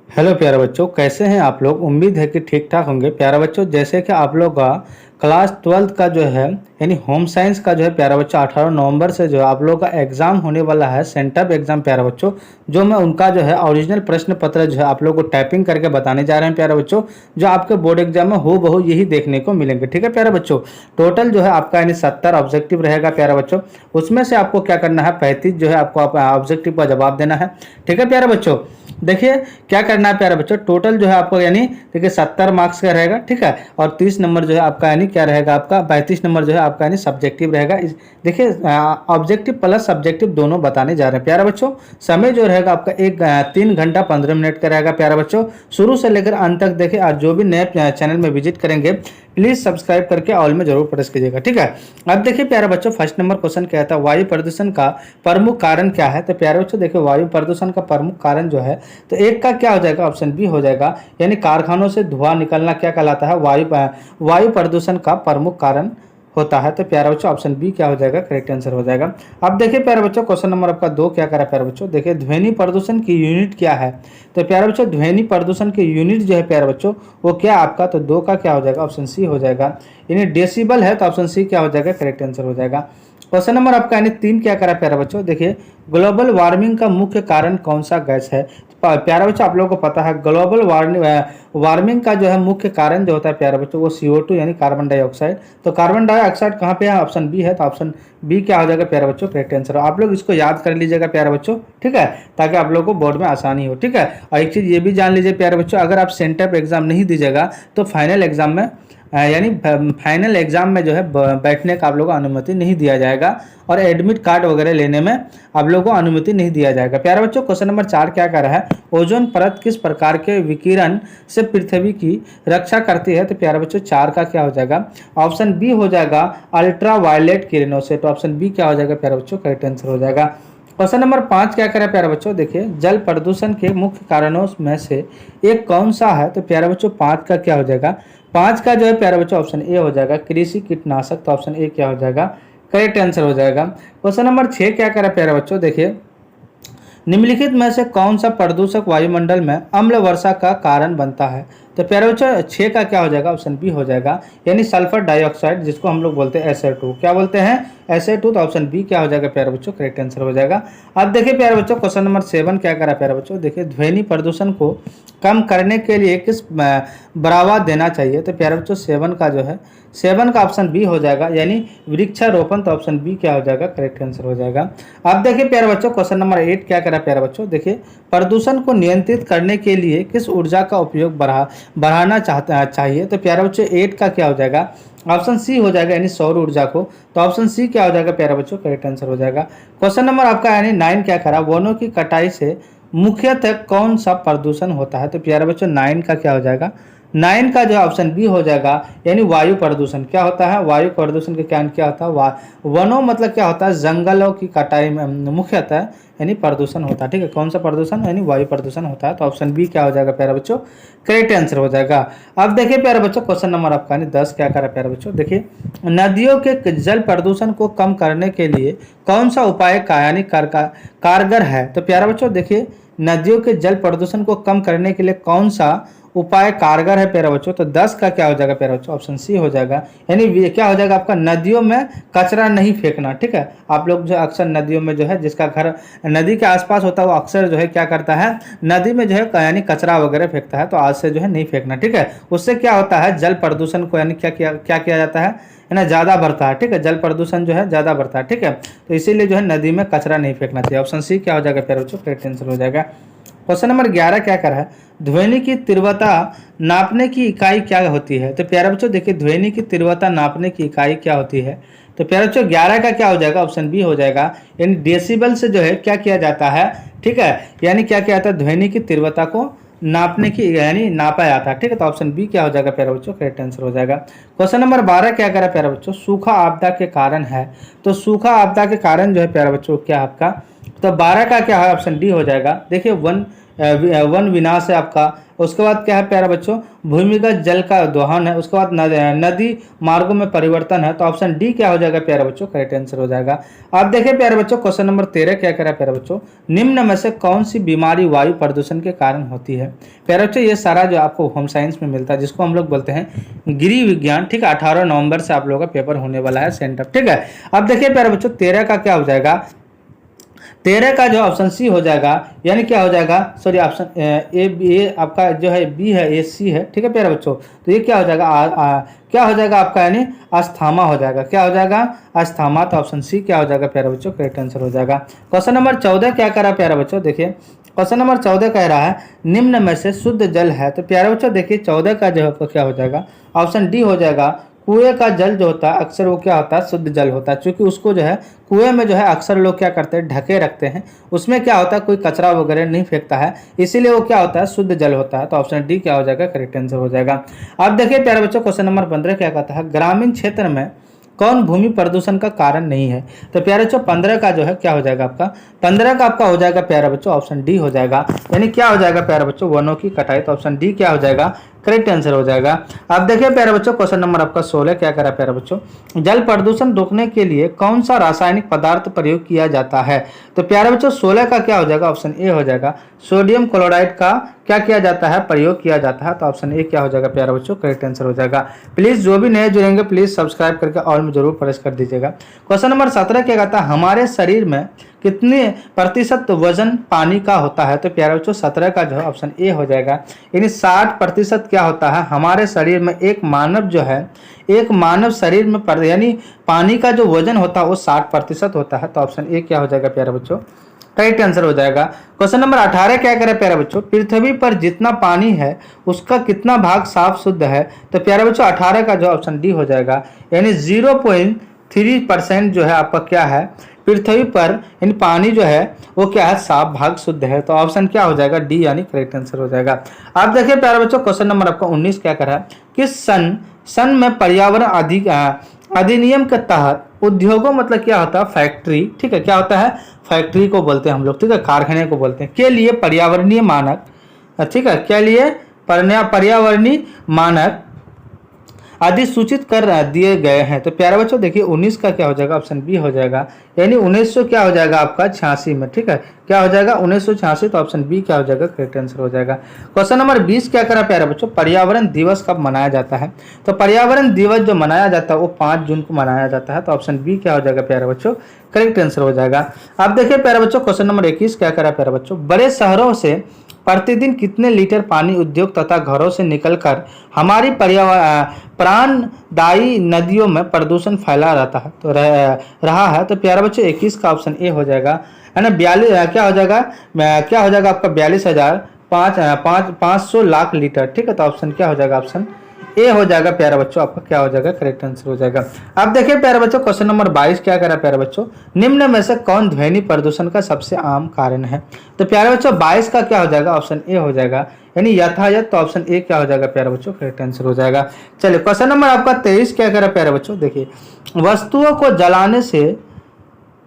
Hello प्यारे बच्चों, कैसे हैं आप लोग। उम्मीद है कि ठीक ठाक होंगे। प्यारे बच्चों, जैसे कि आप लोग का क्लास 12th का जो है यानी होम साइंस का जो है प्यारे बच्चों 18 नवंबर से जो है आप लोग का एग्जाम होने वाला है, सेंटअप एग्जाम प्यारे बच्चों। जो मैं उनका जो है ओरिजिनल प्रश्न पत्र जो है आप लोग को टाइपिंग करके बताने जा रहे हैं प्यारे बच्चों, जो आपके बोर्ड एग्जाम में हो बहु यही देखने को मिलेंगे। ठीक है प्यारे बच्चों, टोटल जो है आपका यानी 70 ऑब्जेक्टिव रहेगा प्यारे बच्चों। उसमें से आपको क्या करना है, 35 जो है आपको ऑब्जेक्टिव का जवाब देना है। ठीक है प्यारे बच्चों, देखिए क्या करना है प्यारे बच्चों, टोटल जो है आपको यानी देखिए 70 मार्क्स का रहेगा। ठीक है, और 30 नंबर जो है आपका यानी क्या रहेगा, आपका 35 नंबर जो है आपका यानी सब्जेक्टिव रहेगा। देखिए ऑब्जेक्टिव प्लस सब्जेक्टिव दोनों बताने जा रहे हैं प्यारे बच्चों। समय जो रहेगा आपका 3 घंटा 15 मिनट का रहेगा प्यारे बच्चों। शुरू से लेकर अंत तक देखिए, और जो भी नए चैनल में विजिट करेंगे प्लीज सब्सक्राइब करके ऑल में जरूर प्रेस कीजिएगा। ठीक है, अब देखिए प्यारे बच्चों, फर्स्ट नंबर क्वेश्चन क्या था, वायु प्रदूषण का प्रमुख कारण क्या है। तो प्यारे बच्चों देखिए, वायु प्रदूषण का प्रमुख कारण जो है तो एक का क्या हो जाएगा, ऑप्शन बी हो जाएगा, यानी कारखानों से धुआं निकलना क्या कहलाता है, वायु प्रदूषण का प्रमुख कारण होता है। तो प्यारे बच्चों ऑप्शन बी क्या हो जाएगा, करेक्ट आंसर हो जाएगा। अब देखिए प्यारे बच्चों, क्वेश्चन नंबर आपका 2 क्या करा प्यारे बच्चों, देखिए ध्वनि प्रदूषण की यूनिट क्या है। तो प्यारे बच्चों ध्वनि प्रदूषण की यूनिट जो है प्यारे बच्चों वो क्या आपका, तो 2 का क्या हो जाएगा, ऑप्शन सी हो जाएगा, यानी डेसिबल है। तो ऑप्शन सी क्या हो जाएगा, करेक्ट आंसर हो जाएगा। क्वेश्चन नंबर आपका यानी 3 क्या करा प्यारे बच्चों, देखिए ग्लोबल वार्मिंग का मुख्य कारण कौन सा गैस है। प्यारे बच्चों आप लोगों को पता है ग्लोबल वार्मिंग का जो है मुख्य कारण जो होता है प्यारे बच्चों वो CO2 यानी कार्बन डाइऑक्साइड। तो कार्बन डाइऑक्साइड कहाँ पे है, ऑप्शन बी है। तो ऑप्शन बी क्या हो जाएगा प्यारे बच्चों, करेक्ट आंसर। आप लोग इसको याद कर लीजिएगा प्यारे बच्चों, ठीक है, ताकि आप लोग को बोर्ड में आसानी हो। ठीक है, और एक चीज़ ये भी जान लीजिए प्यारे बच्चों, अगर आप सेंटअप एग्जाम नहीं दीजिएगा तो फाइनल एग्जाम में यानी फाइनल एग्जाम में जो है बैठने का आप लोगों को अनुमति नहीं दिया जाएगा, और एडमिट कार्ड वगैरह लेने में आप लोगों को अनुमति नहीं दिया जाएगा। प्यारे बच्चों क्वेश्चन नंबर 4 क्या कर रहा है, ओजोन परत किस प्रकार के विकिरण से पृथ्वी की रक्षा करती है। तो प्यारे बच्चों 4 का क्या हो जाएगा, ऑप्शन बी हो जाएगा, अल्ट्रा वायलेट किरणों से। तो ऑप्शन बी क्या हो जाएगा प्यारे बच्चों, करेक्ट आंसर हो जाएगा। क्वेश्चन नंबर 5 क्या करें प्यारे बच्चों, देखिए जल प्रदूषण के मुख्य कारणों में से एक कौन सा है। तो प्यारे बच्चों 5 का क्या हो जाएगा, 5 का जो है प्यारे बच्चों ऑप्शन ए हो जाएगा, कृषि कीटनाशक। तो ऑप्शन ए क्या हो जाएगा, करेक्ट आंसर हो जाएगा। क्वेश्चन नंबर 6 क्या करें प्यारे बच्चों, देखिए निम्नलिखित में से कौन सा प्रदूषक वायुमंडल में अम्ल वर्षा का कारण बनता है। तो प्यारे बच्चों 6 का क्या हो जाएगा, ऑप्शन बी हो जाएगा, यानी सल्फर डाइऑक्साइड, जिसको हम लोग बोलते हैं SA2। क्या बोलते हैं, SA2। तो ऑप्शन बी क्या हो जाएगा प्यारे बच्चों, करेक्ट आंसर हो जाएगा। अब देखिए प्यारे बच्चों क्वेश्चन नंबर 7 क्या करा प्यारे बच्चों, देखिए ध्वनि प्रदूषण को कम करने के लिए किस बढ़ावा देना चाहिए। तो प्यारे बच्चों 7 का जो है 7 का ऑप्शन बी हो जाएगा, यानी वृक्षारोपण। तो ऑप्शन बी क्या हो जाएगा, करेक्ट आंसर हो जाएगा। अब देखिए प्यारे बच्चों क्वेश्चन नंबर 8 क्या करा प्यारे बच्चों, देखिए प्रदूषण को नियंत्रित करने के लिए किस ऊर्जा का उपयोग बढ़ाना चाहिए। तो प्यारे बच्चों 8 का क्या हो जाएगा, ऑप्शन सी हो जाएगा, यानी सौर ऊर्जा को। तो ऑप्शन सी क्या हो जाएगा प्यारे बच्चों, करेक्ट आंसर हो जाएगा। क्वेश्चन नंबर आपका यानी 9 क्या करा, वनों की कटाई से मुख्यतः कौन सा प्रदूषण होता है। तो प्यारे बच्चों 9 का क्या हो जाएगा, 9 का जो है ऑप्शन बी हो जाएगा, यानी वायु प्रदूषण। क्या होता है, वायु प्रदूषण के क्या होता है, वनों मतलब क्या होता है, जंगलों की कटाई में मुख्यतः यानी प्रदूषण होता है। ठीक है, कौन सा प्रदूषण, यानी वायु प्रदूषण होता है। तो ऑप्शन बी क्या हो जाएगा प्यारे बच्चों, करेक्ट आंसर हो जाएगा। अब देखिए प्यारे बच्चों क्वेश्चन नंबर आपका यानी 10 क्या करा प्यारे बच्चों, देखिए नदियों के जल प्रदूषण को कम करने के लिए कौन सा उपाय का यानी कारगर है। तो प्यारे बच्चों देखिए नदियों के जल प्रदूषण को कम करने के लिए कौन सा उपाय कारगर है प्यारे बच्चों। तो 10 का क्या हो जाएगा प्यारे बच्चों, ऑप्शन सी हो जाएगा, यानी क्या हो जाएगा आपका, नदियों में कचरा नहीं फेंकना। ठीक है, आप लोग जो अक्सर नदियों में जो है जिसका घर नदी के आसपास होता है वो अक्सर जो है क्या करता है, नदी में जो है यानी कचरा वगैरह फेंकता है। तो आज से जो है नहीं फेंकना। ठीक है, उससे क्या होता है, जल प्रदूषण को यानी क्या किया जाता है ना, ज़्यादा बढ़ता है। ठीक है, जल प्रदूषण जो है ज़्यादा बढ़ता है। ठीक है, तो इसीलिए जो है नदी में कचरा नहीं फेंकना चाहिए। ऑप्शन सी क्या हो जाएगा प्यारे बच्चों, करेक्ट आंसर हो जाएगा। क्वेश्चन नंबर 11 क्या कर रहा है, ध्वनि की तीव्रता नापने की इकाई क्या होती है। तो प्यारे बच्चों देखिए ध्वनि की तीव्रता नापने की इकाई क्या होती है। तो प्यारे बच्चों 11 का क्या हो जाएगा, ऑप्शन बी हो जाएगा, यानी डेसिबल से जो है क्या किया जाता है। ठीक है, यानी क्या किया जाता है, ध्वनि की तीव्रता को नापने की यानी नापा जाता है। ठीक है, तो ऑप्शन बी क्या हो जाएगा प्यारे बच्चों, करेक्ट आंसर हो जाएगा। क्वेश्चन नंबर 12 क्या करा प्यारे बच्चों, सूखा आपदा के कारण है। तो सूखा आपदा के कारण जो है प्यारे बच्चों क्या आपका, तो 12 का क्या है, ऑप्शन डी हो जाएगा। देखिए वन वन विनाश है आपका। उसके बाद क्या है प्यारे बच्चों, भूमिगत जल का दोहन है। उसके बाद नदी मार्गों में परिवर्तन है। तो ऑप्शन डी क्या हो जाएगा प्यारे बच्चों, करेक्ट आंसर हो जाएगा। अब देखिए प्यारे बच्चों क्वेश्चन नंबर 13 क्या कह रहा है प्यारे बच्चों, निम्न में से कौन सी बीमारी वायु प्रदूषण के कारण होती है। प्यारे बच्चों ये सारा जो आपको होम साइंस में मिलता है, जिसको हम लोग बोलते हैं गृह विज्ञान, ठीक है। 18 नवंबर से आप लोगों का पेपर होने वाला है सेंटर, ठीक है। अब देखिए प्यारे बच्चों 13 का क्या हो जाएगा, 13 का जो ऑप्शन सी हो जाएगा, यानी क्या हो जाएगा, सॉरी ऑप्शन ए आपका जो है बी है, ए सी है, ठीक है प्यारे बच्चों। तो ये क्या हो जाएगा, क्या हो जाएगा आपका, यानी अस्थमा हो जाएगा। क्या हो जाएगा, अस्थमा। तो ऑप्शन सी क्या हो जाएगा प्यारे बच्चों, करेक्ट आंसर हो जाएगा। क्वेश्चन नंबर 14 क्या कह रहा है प्यारे बच्चों, देखिए क्वेश्चन नंबर 14 कह रहा है निम्न में से शुद्ध जल है। तो प्यारे बच्चों देखिए 14 का जो है क्या हो जाएगा, ऑप्शन डी हो जाएगा। कुएं का जल जो होता है अक्सर वो क्या होता है, शुद्ध जल होता है, क्योंकि उसको जो है कुएं में जो है अक्सर लोग क्या करते हैं, ढके रखते हैं। उसमें क्या होता है, कोई कचरा वगैरह नहीं फेंकता है, इसीलिए वो क्या होता है, शुद्ध जल होता है। तो ऑप्शन डी क्या हो जाएगा, करेक्ट आंसर हो जाएगा। अब देखिए प्यारे बच्चों क्वेश्चन नंबर 15 क्या कहता है, ग्रामीण क्षेत्र में कौन भूमि प्रदूषण का कारण नहीं है। तो प्यारे बच्चों 15 का जो है क्या हो जाएगा आपका, 15 का आपका हो जाएगा प्यारे बच्चों ऑप्शन डी हो जाएगा, यानी क्या हो जाएगा प्यारे बच्चों, वनों की कटाई। तो ऑप्शन डी क्या हो जाएगा, करेक्ट आंसर हो जाएगा। अब देखिए प्यारे बच्चों क्वेश्चन नंबर आपका 16 क्या कह रहा है प्यारे बच्चों, जल प्रदूषण रोकने के लिए कौन सा रासायनिक पदार्थ प्रयोग किया जाता है। तो प्यारे बच्चों 16 का क्या हो जाएगा, ऑप्शन ए हो जाएगा, सोडियम क्लोराइड का क्या किया जाता है, प्रयोग किया जाता है। तो ऑप्शन ए क्या हो जाएगा प्यारे बच्चों, करेक्ट आंसर हो जाएगा। प्लीज जो भी नए जुड़ेंगे प्लीज सब्सक्राइब करके ऑल में जरूर प्रेस कर दीजिएगा। क्वेश्चन नंबर 17 क्या कहता है, हमारे शरीर में कितने प्रतिशत वजन पानी का होता है। तो प्यारे बच्चों 17 का जो है ऑप्शन ए हो जाएगा, यानी 60% क्या होता है हमारे शरीर में, एक मानव जो है, एक मानव शरीर में यानी पानी का जो वजन होता है वो 60% होता है। तो ऑप्शन ए क्या हो जाएगा प्यारे बच्चों, करेक्ट आंसर हो जाएगा। क्वेश्चन नंबर 18 क्या करे प्यारे बच्चों, पृथ्वी पर जितना पानी है उसका कितना भाग साफ शुद्ध है। तो प्यारे बच्चों 18 का जो ऑप्शन डी हो जाएगा, यानी 0.3% जो है आपका क्या है, पृथ्वी पर इन पानी जो है वो क्या है, साफ भाग शुद्ध है। तो ऑप्शन क्या हो जाएगा, डी यानी करेक्ट आंसर हो जाएगा। आप देखिए प्यारे बच्चों क्वेश्चन नंबर आपका 19 क्या कर रहा है, किस सन में पर्यावरण अधिनियम के तहत उद्योगों मतलब क्या होता है, फैक्ट्री, ठीक है, क्या होता है, फैक्ट्री को बोलते हैं हम लोग, ठीक है, कारखाने को बोलते हैं, के लिए पर्यावरणीय मानक, ठीक है, क्या लिए पर्यावरणीय मानक अधिसूचित कर दिए गए हैं। तो प्यारे बच्चों देखिए 19 का क्या हो जाएगा, ऑप्शन बी हो जाएगा, यानी 1900 क्या हो जाएगा आपका 86 में, ठीक है, क्या हो जाएगा 1986। तो ऑप्शन बी क्या हो जाएगा, करेक्ट आंसर हो जाएगा। क्वेश्चन नंबर 20 क्या करा प्यारे बच्चों, पर्यावरण दिवस कब मनाया जाता है। तो पर्यावरण दिवस जो मनाया जाता है वो 5 जून को मनाया जाता है। तो ऑप्शन बी क्या हो जाएगा प्यारे बच्चों, करेक्ट आंसर हो जाएगा। आप देखिए प्यारे बच्चों क्वेश्चन नंबर 21 क्या करा प्यारे बच्चों, बड़े शहरों से प्रतिदिन कितने लीटर पानी उद्योग तथा घरों से निकलकर हमारी प्राणदायी नदियों में प्रदूषण फैला रहता है, तो रहा है। तो प्यारे बच्चों 21 का ऑप्शन ए हो जाएगा, है ना, 42 क्या हो जाएगा, क्या हो जाएगा आपका 42,500 लाख लीटर, ठीक है। तो ऑप्शन क्या हो जाएगा, ऑप्शन ए हो जाएगा प्यारे बच्चों, आपका क्या हो जाएगा, करेक्ट आंसर हो जाएगा। अब देखिए प्यारे बच्चों क्वेश्चन नंबर 22 क्या करा प्यारे बच्चों, निम्न में से कौन ध्वनि प्रदूषण का सबसे आम कारण है। तो प्यारे बच्चों 22 का क्या हो जाएगा, ऑप्शन ए हो जाएगा, यानी यातायात। तो ऑप्शन ए क्या हो जाएगा प्यारे बच्चों, करेक्ट आंसर हो जाएगा। चलिए क्वेश्चन नंबर आपका 23 क्या करा प्यारे बच्चों, देखिए वस्तुओं को जलाने से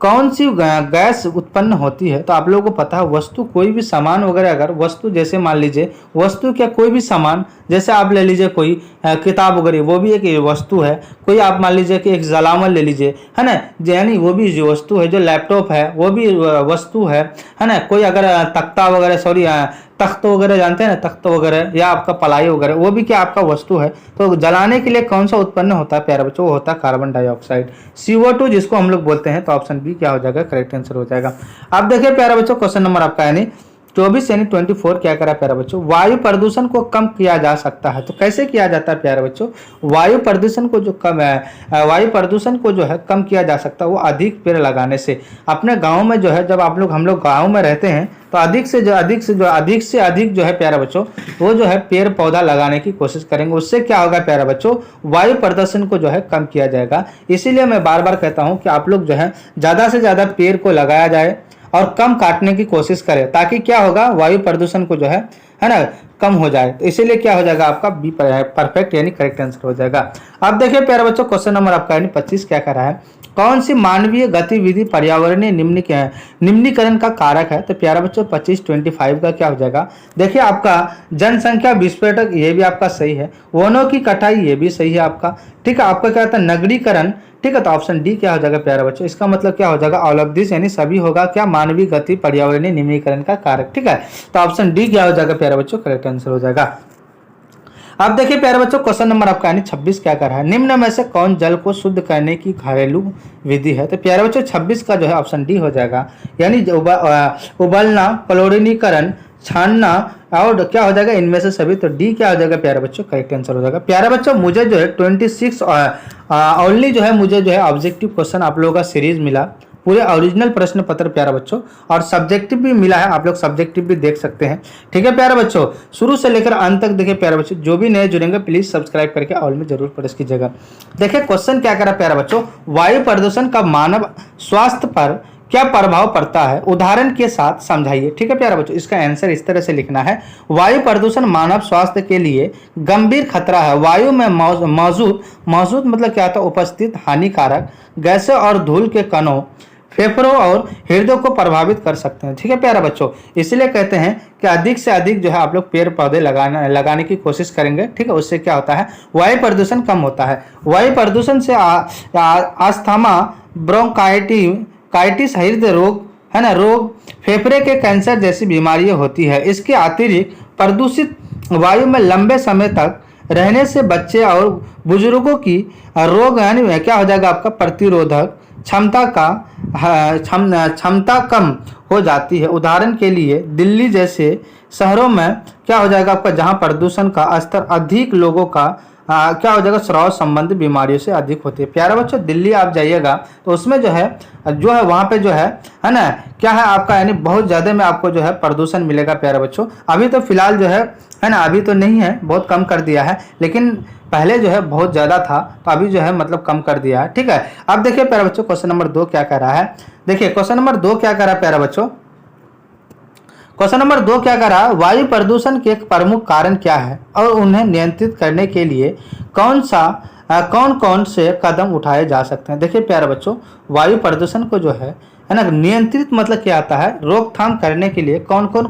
कौन सी गैस उत्पन्न होती है। तो आप लोगों को पता है वस्तु कोई भी सामान वगैरह, अगर वस्तु जैसे मान लीजिए वस्तु क्या कोई भी सामान, जैसे आप ले लीजिए कोई किताब वगैरह, वो भी एक वस्तु है। कोई आप मान लीजिए कि एक जलावन ले लीजिए, है ना, यानी वो भी जो वस्तु है। जो लैपटॉप है वो भी वस्तु है ना। कोई अगर तख्ता वगैरह, सॉरी तख्त वगैरह जानते हैं ना, तख्त वगैरह या आपका पलाई वगैरह, वो भी क्या आपका वस्तु है। तो जलाने के लिए कौन सा उत्पन्न होता है प्यारे बच्चों, वो होता है कार्बन डाइऑक्साइड, CO2 जिसको हम लोग बोलते हैं। तो ऑप्शन बी क्या हो जाएगा, करेक्ट आंसर हो जाएगा। अब देखिए प्यारे बच्चों क्वेश्चन नंबर आपका यानी 24 यानी 24 क्या करा प्यारे बच्चों, वायु प्रदूषण को कम किया जा सकता है। तो कैसे किया जाता है प्यारे बच्चों, वायु प्रदूषण को जो कम है, वायु प्रदूषण को जो है कम किया जा सकता है वो अधिक पेड़ लगाने से। अपने गांव में जो है जब हम लोग गांव में रहते हैं तो अधिक से अधिक जो है प्यारे बच्चों वो जो है पेड़ पौधा लगाने की कोशिश करेंगे। उससे क्या होगा प्यारे बच्चों, वायु प्रदूषण को जो है कम किया जाएगा। इसीलिए मैं बार बार कहता हूं कि आप लोग जो है ज़्यादा से ज़्यादा पेड़ को लगाया जाए और कम काटने की कोशिश करें, ताकि क्या होगा, वायु प्रदूषण को जो है ना, कम हो जाए। तो इसीलिए क्या हो जाएगा आपका बी परफेक्ट यानी करेक्ट आंसर हो जाएगा। अब देखिए प्यारे बच्चों क्वेश्चन नंबर आपका यानी 25 क्या कर रहा है, कौन सी मानवीय गतिविधि पर्यावरणीय निम्नीकरण का कारक है? तो प्यारा बच्चों 25 का क्या हो जाएगा? देखिए आपका जनसंख्या विस्फोटक, ये भी आपका सही है। वनों की कटाई, ये भी सही है आपका। ठीक है, आपका क्या होता है? नगरीकरण। ठीक है, तो ऑप्शन डी क्या हो जाएगा प्यारा बच्चों? इसका मतलब क्या हो जाएगा? ऑल ऑफ दिस, यानी सभी होगा क्या? मानवीय गति पर्यावरणीय निम्नीकरण का कारक। ठीक है, तो ऑप्शन डी क्या हो जाएगा प्यारा बच्चों? करेक्ट आंसर हो जाएगा। अब देखिए प्यारे बच्चों, क्वेश्चन नंबर आपका यानी 26 क्या कर रहा है? निम्न में से कौन जल को शुद्ध करने की घरेलू विधि है? तो प्यारे बच्चों 26 का जो है ऑप्शन डी हो जाएगा, यानी उबलना, क्लोरीनीकरण, छानना और क्या हो जाएगा? इनमें से सभी। तो डी क्या हो जाएगा प्यारे बच्चों? करेक्ट आंसर हो जाएगा। प्यारे बच्चों मुझे जो है 26 ओनली जो है मुझे जो है ऑब्जेक्टिव क्वेश्चन आप लोगों का सीरीज मिला, पूरे ओरिजिनल प्रश्न पत्र प्यारा बच्चों, और सब्जेक्टिव भी मिला है, आप लोग सब्जेक्टिव भी देख सकते हैं। ठीक है प्यारे बच्चों, शुरू से लेकर अंत तक देखिए प्यारे बच्चों। जो भी नए जुड़ेंगे प्लीज सब्सक्राइब करके ऑल में जरूर प्रेस कीजिएगा। देखिए क्वेश्चन क्या करा प्यारा बच्चों? वायु प्रदूषण का मानव स्वास्थ्य पर क्या प्रभाव पड़ता है? उदाहरण के साथ समझाइए। ठीक है प्यारा बच्चों, इसका आंसर इस तरह से लिखना है। वायु प्रदूषण मानव स्वास्थ्य के लिए गंभीर खतरा है। वायु में मौजूद मतलब क्या था? उपस्थित हानिकारक गैसें और धूल के कणों फेफड़ों और हृदय को प्रभावित कर सकते हैं। ठीक है प्यारा बच्चों, इसलिए कहते हैं कि अधिक से अधिक जो है आप लोग पेड़ पौधे लगाने की कोशिश करेंगे। ठीक है, उससे क्या होता है? वायु प्रदूषण कम होता है। वायु प्रदूषण से अस्थमा, ब्रोंकाइटिस, हृदय रोग है ना, रोग, फेफड़े के कैंसर जैसी बीमारियां होती है। इसके अतिरिक्त प्रदूषित वायु में लंबे समय तक रहने से बच्चे और बुजुर्गों की रोग यानी क्या हो जाएगा? आपका प्रतिरोधक क्षमता कम हो जाती है। उदाहरण के लिए दिल्ली जैसे शहरों में क्या हो जाएगा आपका? जहां प्रदूषण का स्तर अधिक, लोगों का क्या हो जाएगा? श्वास संबंधी बीमारियों से अधिक होती है। प्यारे बच्चों दिल्ली आप जाइएगा तो उसमें जो है वहाँ पे जो है ना, क्या है आपका? यानी बहुत ज़्यादा में आपको जो है प्रदूषण मिलेगा प्यारे बच्चों। अभी तो फिलहाल जो है ना, अभी तो नहीं है, बहुत कम कर दिया है, लेकिन पहले जो है बहुत ज़्यादा था, तो अभी जो है मतलब कम कर दिया है। ठीक है, अब देखिए प्यारे बच्चों क्वेश्चन नंबर 2 क्या कह रहा है? देखिए क्वेश्चन नंबर 2 क्या कह रहा है प्यारे बच्चों? क्वेश्चन नंबर 2 क्या कर रहा है? वायु प्रदूषण के एक प्रमुख कारण क्या है और उन्हें नियंत्रित करने के लिए कौन कौन से कदम उठाए जा सकते हैं? देखिए प्यारे बच्चों, वायु प्रदूषण को जो है ना, नियंत्रित मतलब क्या आता है? रोकथाम करने के लिए कौन कौन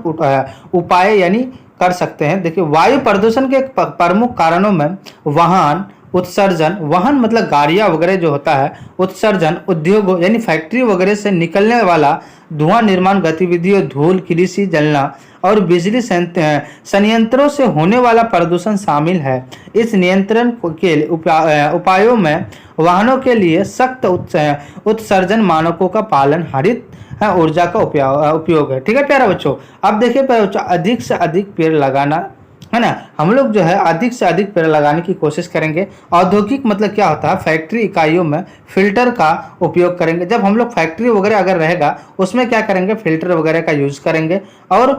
उपाय यानी कर सकते हैं। देखिए वायु प्रदूषण के प्रमुख कारणों में वाहन उत्सर्जन, वाहन मतलब गाड़ियाँ वगैरह जो होता है, उत्सर्जन, उद्योग यानी फैक्ट्री वगैरह से निकलने वाला धुआं, निर्माण गतिविधियों, धूल, कृषि जलना और बिजली संयंत्रों से होने वाला प्रदूषण शामिल है। इस नियंत्रण के उपायों में वाहनों के लिए सख्त उत्सर्जन मानकों का पालन, हरित ऊर्जा का उपयोग है। ठीक है प्यारा बच्चों, अब देखिए प्यारे बच्चों, अधिक से अधिक पेड़ लगाना है ना, हम लोग जो है अधिक से अधिक पेड़ लगाने की कोशिश करेंगे। औद्योगिक मतलब क्या होता है? फैक्ट्री इकाइयों में फिल्टर का उपयोग करेंगे। जब हम लोग फैक्ट्री वगैरह अगर रहेगा उसमें क्या करेंगे? फिल्टर वगैरह का यूज करेंगे। और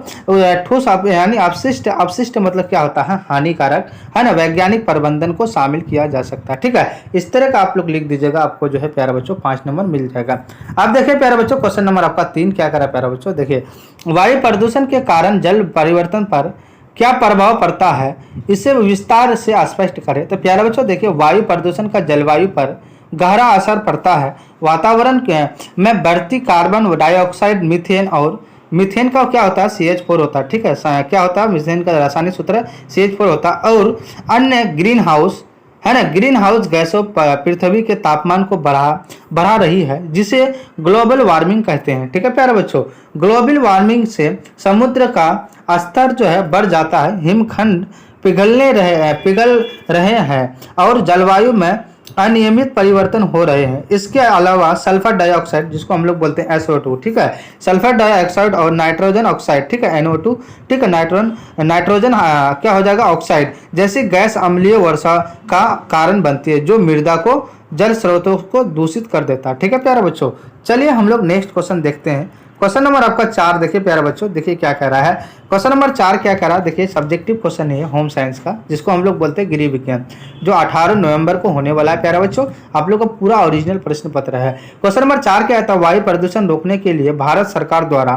ठोस यानी अपशिष्ट मतलब क्या होता है? हानिकारक है ना, वैज्ञानिक प्रबंधन को शामिल किया जा सकता है। ठीक है, इस तरह का आप लोग लिख दीजिएगा, आपको जो है प्यारे बच्चों 5 नंबर मिल जाएगा। अब देखिए प्यारे बच्चों क्वेश्चन नंबर आपका 3 क्या करा प्यारे बच्चों? देखिए वायु प्रदूषण के कारण जल परिवर्तन पर क्या प्रभाव पड़ता है, इसे विस्तार से स्पष्ट करें। तो प्यारे बच्चों देखिए, वायु प्रदूषण का जलवायु पर गहरा असर पड़ता है। वातावरण में बढ़ती कार्बन डाइऑक्साइड, मीथेन का क्या होता है? CH4 होता है। ठीक है, क्या होता है? मीथेन का रासायनिक सूत्र CH4 होता है। और अन्य ग्रीन हाउस गैसों पृथ्वी के तापमान को बढ़ा रही है, जिसे ग्लोबल वार्मिंग कहते हैं। ठीक है प्यारे बच्चों, ग्लोबल वार्मिंग से समुद्र का स्तर जो है बढ़ जाता है, हिमखंड पिघल रहे हैं और जलवायु में अनियमित परिवर्तन हो रहे हैं। इसके अलावा सल्फर डाइऑक्साइड, जिसको हम लोग बोलते हैं SO2, ठीक है, सल्फर डाइऑक्साइड और नाइट्रोजन ऑक्साइड, ठीक है, NO2, ठीक है, नाइट्रोजन क्या हो जाएगा? ऑक्साइड जैसी गैस अम्लीय वर्षा का कारण बनती है, जो मृदा को, जल स्रोतों को दूषित कर देता है। ठीक है प्यारे बच्चों, चलिए हम लोग नेक्स्ट क्वेश्चन देखते हैं। क्वेश्चन नंबर आपका 4 देखिए प्यारे बच्चों, देखिए क्या कह रहा है। क्वेश्चन नंबर 4 क्या कह रहा है? देखिए सब्जेक्टिव क्वेश्चन है होम साइंस का, जिसको हम लोग बोलते हैं गृह विज्ञान, जो 18 नवंबर को होने वाला है प्यारे बच्चों। आप लोग का पूरा ओरिजिनल प्रश्न पत्र है। क्वेश्चन नंबर 4 क्या आता है? वायु प्रदूषण रोकने के लिए भारत सरकार द्वारा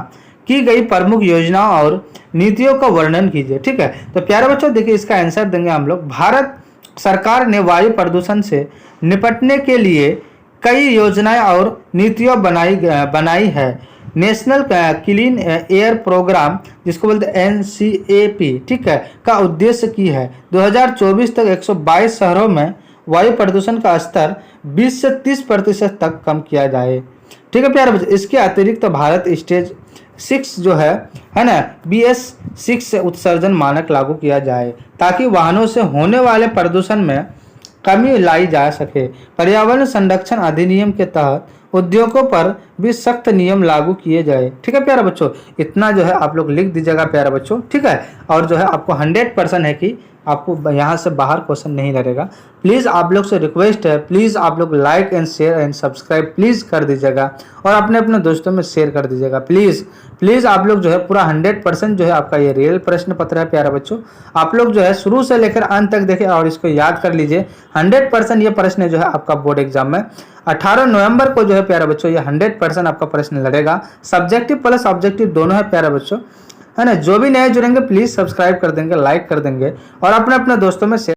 की गई प्रमुख योजनाओं और नीतियों का वर्णन कीजिए। ठीक है, तो प्यारे बच्चों देखिए इसका आंसर देंगे हम लोग। भारत सरकार ने वायु प्रदूषण से निपटने के लिए कई योजनाएं और नीतियां बनाई है। नेशनल क्लीन एयर प्रोग्राम, जिसको बोलते हैं NCAP, ठीक है, का उद्देश्य की है 2024 तक 122 शहरों में वायु प्रदूषण का स्तर 20 से 30% तक कम किया जाए। ठीक है प्यारे बच्चों, इसके अतिरिक्त तो भारत स्टेज 6 जो है ना, BS6 से उत्सर्जन मानक लागू किया जाए ताकि वाहनों से होने वाले प्रदूषण में कमी लाई जा सके। पर्यावरण संरक्षण अधिनियम के तहत उद्योगों पर भी सख्त नियम लागू किए जाए। ठीक है प्यारे बच्चों, इतना जो है आप लोग लिख दीजिएगा प्यारे बच्चों, ठीक है। और जो है आपको 100% है कि आपको यहाँ से बाहर क्वेश्चन नहीं लड़ेगा। प्लीज़ आप लोग से रिक्वेस्ट है, प्लीज़ आप लोग like and share and subscribe please कर दीजिएगा और अपने अपने दोस्तों में शेयर कर दीजिएगा प्लीज़ आप लोग जो है पूरा 100% जो है आपका ये रियल प्रश्न पत्र है प्यारे बच्चों। आप लोग जो है शुरू से लेकर अंत तक देखें और इसको याद कर लीजिए। 100% ये प्रश्न जो है आपका बोर्ड एग्जाम में 18 नवंबर को जो है प्यारे बच्चों ये 100% आपका प्रश्न लड़ेगा। सब्जेक्टिव प्लस ऑब्जेक्टिव दोनों है प्यारे बच्चों, है ना। जो भी नए जुड़ेंगे प्लीज़ सब्सक्राइब कर देंगे, लाइक कर देंगे और अपने अपने दोस्तों में शेयर